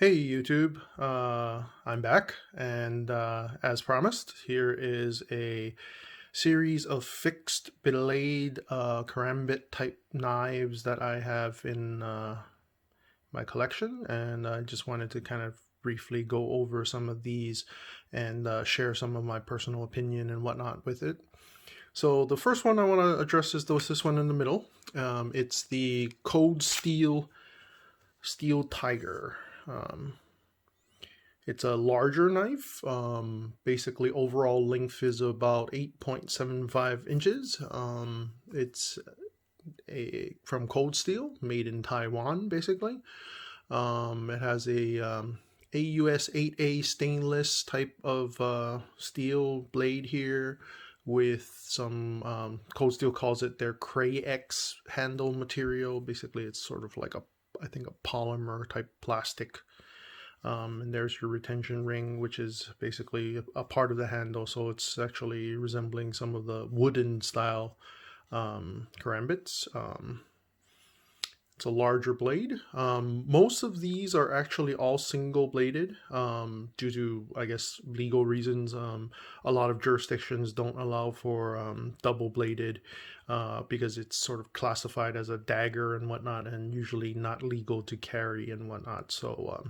Hey YouTube, I'm back, and as promised, here is a series of fixed blade Karambit type knives that I have in my collection, and I just wanted to kind of briefly go over some of these and share some of my personal opinion and whatnot with it. So the first one I want to address is this one in the middle. It's the Cold Steel Tiger. It's a larger knife. Basically, overall length is about 8.75 inches. It's from Cold Steel, made in Taiwan, basically. It has a AUS 8A stainless type of steel blade here with some, Cold Steel calls it their Cray X handle material. Basically, it's sort of like I think a polymer type plastic. And there's your retention ring, which is basically a part of the handle, so it's actually resembling some of the wooden style karambits. It's a larger blade. Most of these are actually all single bladed due to, I guess, legal reasons. A lot of jurisdictions don't allow for double bladed because it's sort of classified as a dagger and whatnot, and usually not legal to carry and whatnot. So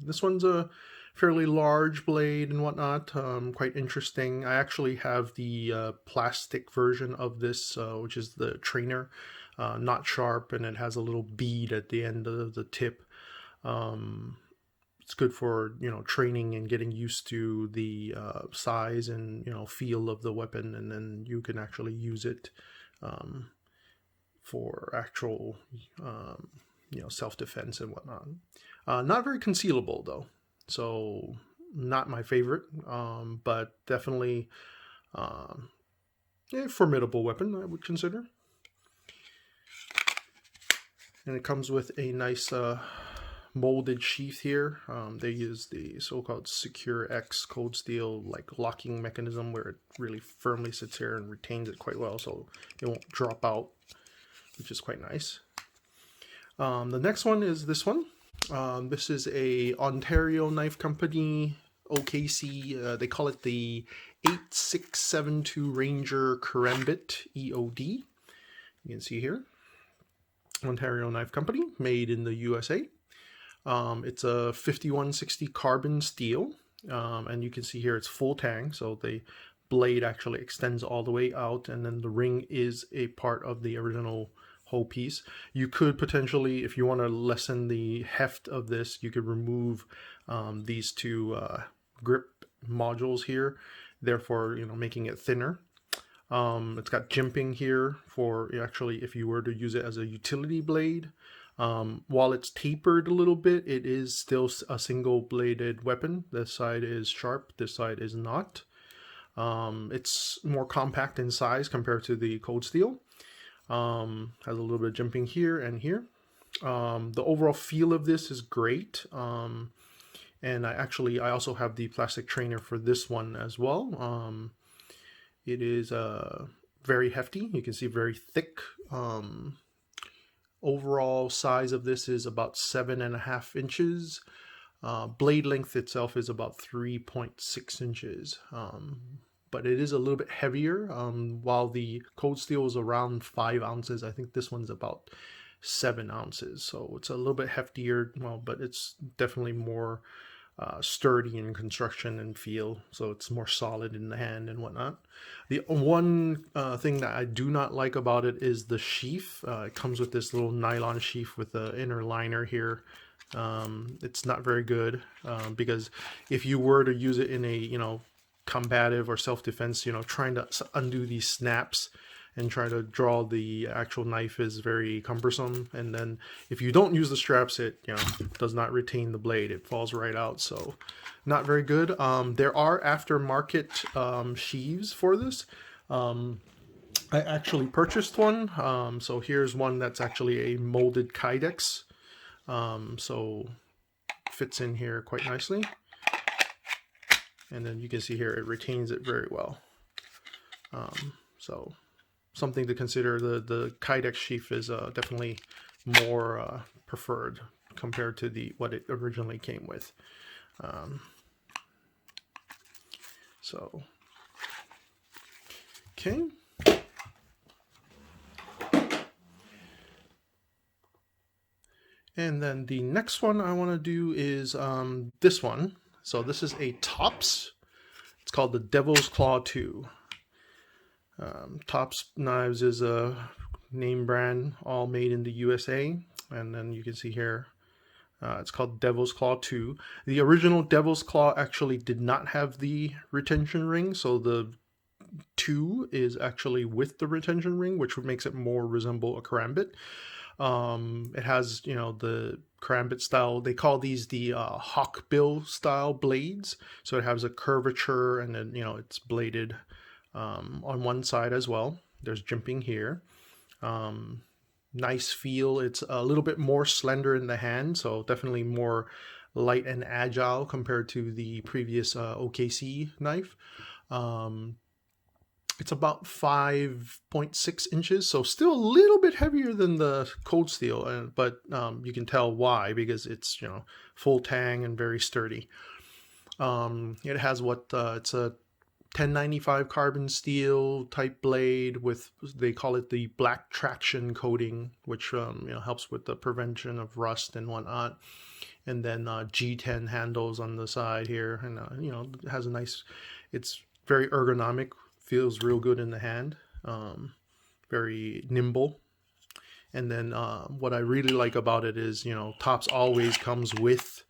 this one's a fairly large blade and whatnot, quite interesting. I actually have the plastic version of this, which is the trainer, not sharp, and it has a little bead at the end of the tip. It's good for, training and getting used to the size and, feel of the weapon, and then you can actually use it for actual self-defense and whatnot. Not very concealable though, so not my favorite, but definitely a formidable weapon, I would consider. And it comes with a nice molded sheath here. They use the so-called Secure X Cold Steel like locking mechanism where it really firmly sits here and retains it quite well, so it won't drop out, which is quite nice. The next one is this one. This is a Ontario knife company, OKC. They call it the 8672 Ranger Kerambit EOD. You can see here, Ontario knife company, made in the USA. It's a 5160 carbon steel, and you can see here it's full tang, so the blade actually extends all the way out, and then the ring is a part of the original whole piece. You could potentially, if you want to lessen the heft of this, you could remove these two grip modules here, therefore making it thinner. It's got jimping here for actually if you were to use it as a utility blade. While it's tapered a little bit, it is still a single bladed weapon. This side is sharp, this side is not. It's more compact in size compared to the Cold Steel. Has a little bit of jimping here and here. The overall feel of this is great. And I also have the plastic trainer for this one as well. It is very hefty. You can see very thick. Overall size of this is about 7.5 inches. Blade length itself is about 3.6 inches. But it is a little bit heavier. While the Cold Steel is around 5 ounces, I think this one's about 7 ounces. So it's a little bit heftier, but it's definitely more sturdy in construction and feel. So it's more solid in the hand and whatnot. The one thing that I do not like about it is the sheath. It comes with this little nylon sheath with the inner liner here. It's not very good because if you were to use it in a, combative or self-defense, trying to undo these snaps and try to draw the actual knife is very cumbersome. And then if you don't use the straps, it does not retain the blade. It falls right out. So not very good. There are aftermarket sheaves for this. I actually purchased one. So here's one that's actually a molded Kydex. So fits in here quite nicely. And then you can see here it retains it very well. So something to consider. The Kydex sheath is definitely more preferred compared to what it originally came with. So, okay. And then the next one I want to do is this one. So this is a Tops. It's called the Devil's Claw 2. Tops Knives is a name brand, all made in the USA. And then you can see here, it's called Devil's Claw 2. The original Devil's Claw actually did not have the retention ring, so the 2 is actually with the retention ring, which makes it more resemble a Karambit. It has, you know, the Karambit style. They call these the hawkbill style blades. So it has a curvature, and then, you know, it's bladed on one side as well. There's jimping here. Nice feel. It's a little bit more slender in the hand, so definitely more light and agile compared to the previous OKC knife. It's about 5.6 inches, so still a little bit heavier than the cold steel, but you can tell why, because it's, you know, full tang and very sturdy. It has it's a 1095 carbon steel type blade with, they call it the black traction coating, which you know, helps with the prevention of rust and whatnot. And then G10 handles on the side here, and you know, it has a nice, it's very ergonomic. Feels real good in the hand, very nimble. And then what I really like about it is, you know, Tops always comes with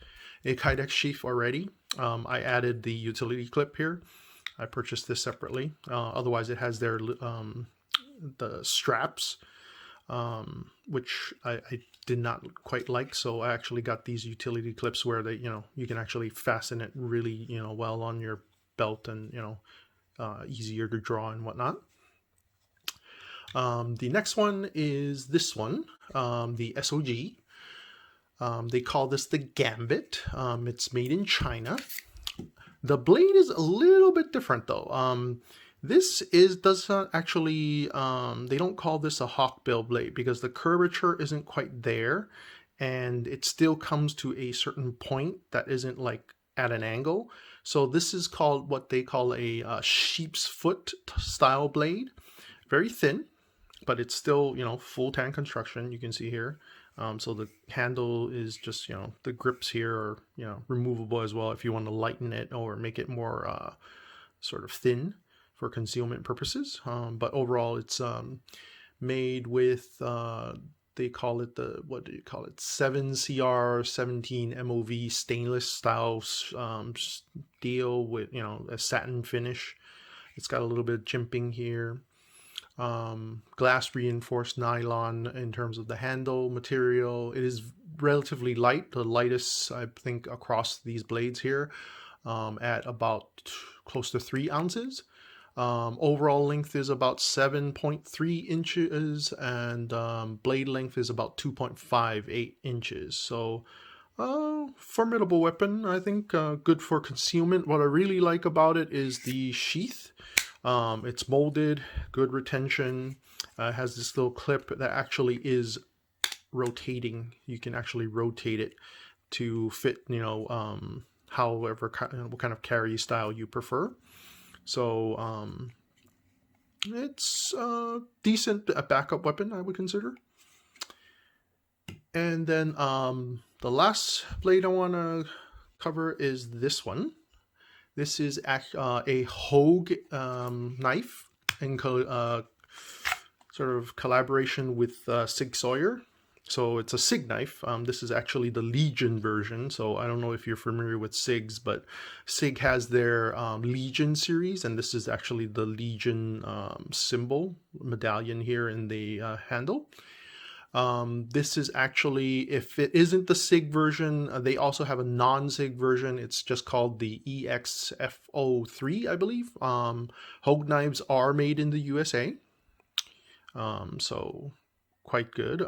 a Kydex sheath already. I added the utility clip here. I purchased this separately. Otherwise, it has the straps, which I did not quite like. So I actually got these utility clips where they, you know, you can actually fasten it really, you know, well on your belt, and, you know, easier to draw and whatnot. The next one is this one, the SOG. They call this the Gambit. It's made in China. The blade is a little bit different though. This does not actually, they don't call this a hawkbill blade because the curvature isn't quite there, and it still comes to a certain point that isn't like at an angle. So this is called what they call a sheep's foot style blade. Very thin, but it's still, you know, full tang construction. You can see here. So the handle is just, you know, the grips here are, you know, removable as well if you want to lighten it or make it more sort of thin for concealment purposes. But overall, it's made with they call it the, what do you call it, 7CR 17 MOV stainless style steel with, you know, a satin finish. It's got a little bit of jimping here. Glass reinforced nylon in terms of the handle material. It is relatively light, the lightest I think across these blades here, at about close to 3 ounces. Overall length is about 7.3 inches, and blade length is about 2.58 inches. So formidable weapon, I think. Good for concealment. What I really like about it is the sheath. It's molded, good retention. It has this little clip that actually is rotating. You can actually rotate it to fit, you know, however, what kind of carry style you prefer. So it's a decent backup weapon, I would consider. And then the last blade I want to cover is this one. This is a Hogue knife in sort of collaboration with Sig Sauer. So it's a Sig knife. This is actually the Legion version. So I don't know if you're familiar with Sigs, but Sig has their Legion series, and this is actually the Legion symbol medallion here in the handle. This is actually, if it isn't the Sig version, they also have a non-Sig version. It's just called the EXFO3, I believe. Hogue knives are made in the USA. So quite good.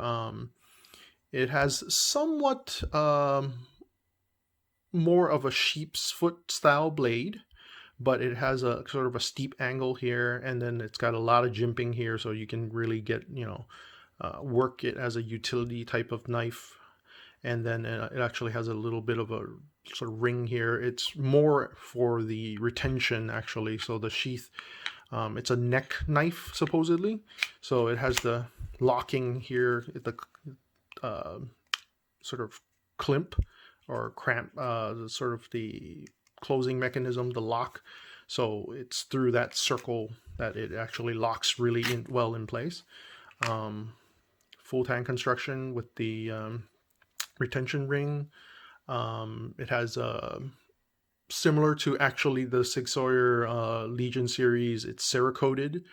It has somewhat more of a sheep's foot style blade, but it has a sort of a steep angle here, and then it's got a lot of jimping here, so you can really get, you know, work it as a utility type of knife. and then it actually has a little bit of a sort of ring here. It's more for the retention actually. So the sheath, it's a neck knife supposedly, so it has the locking here, the sort of climp or cramp, sort of the closing mechanism, the lock. So it's through that circle that it actually locks really well in place. Full tank construction with the retention ring. It has similar to actually the Sig Sauer Legion series. It's cerakoted.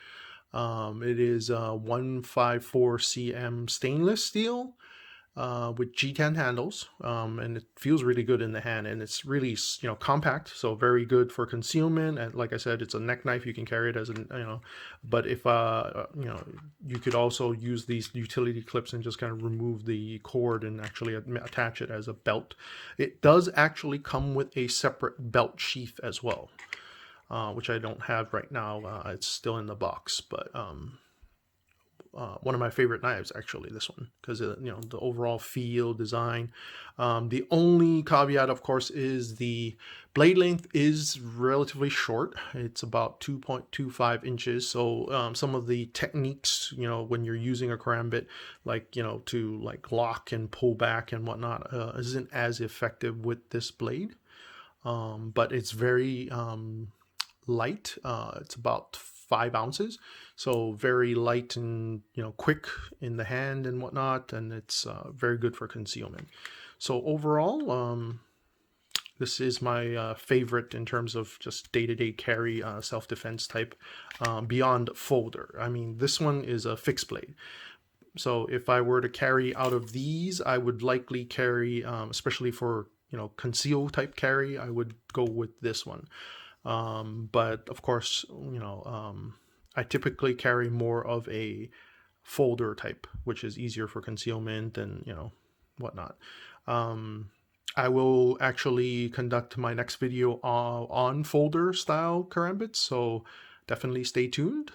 It is 154 cm stainless steel with G10 handles, and it feels really good in the hand, and it's really, you know, compact, so very good for concealment. And like I said, it's a neck knife. You can carry it as a, you know, but if you know, you could also use these utility clips and just kind of remove the cord and actually attach it as a belt. It does actually come with a separate belt sheath as well, which I don't have right now. It's still in the box, but one of my favorite knives, actually, this one, because you know, the overall feel, design. The only caveat, of course, is the blade length is relatively short. It's about 2.25 inches. So some of the techniques, you know, when you're using a karambit, like, you know, to like lock and pull back and whatnot, isn't as effective with this blade. But it's very light. It's about 5 ounces, so very light and, you know, quick in the hand and whatnot, and it's very good for concealment. So overall, this is my favorite in terms of just day-to-day carry, self-defense type, beyond folder. I mean, this one is a fixed blade. So if I were to carry out of these, I would likely carry, especially for, you know, conceal type carry, I would go with this one. But of course, you know, I typically carry more of a folder type, which is easier for concealment and, you know, whatnot. I will actually conduct my next video on folder style karambits, so definitely stay tuned.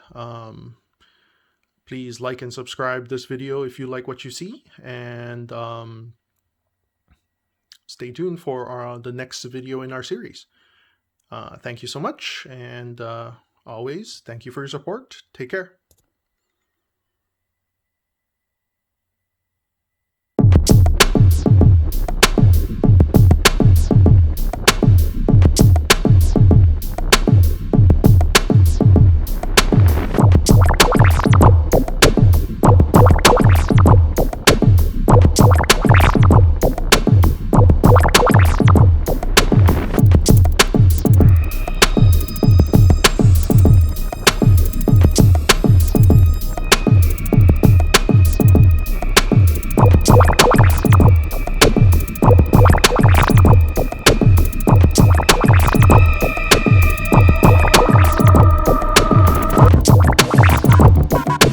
Please like and subscribe this video if you like what you see, and stay tuned for the next video in our series. Thank you so much, and always, thank you for your support. Take care.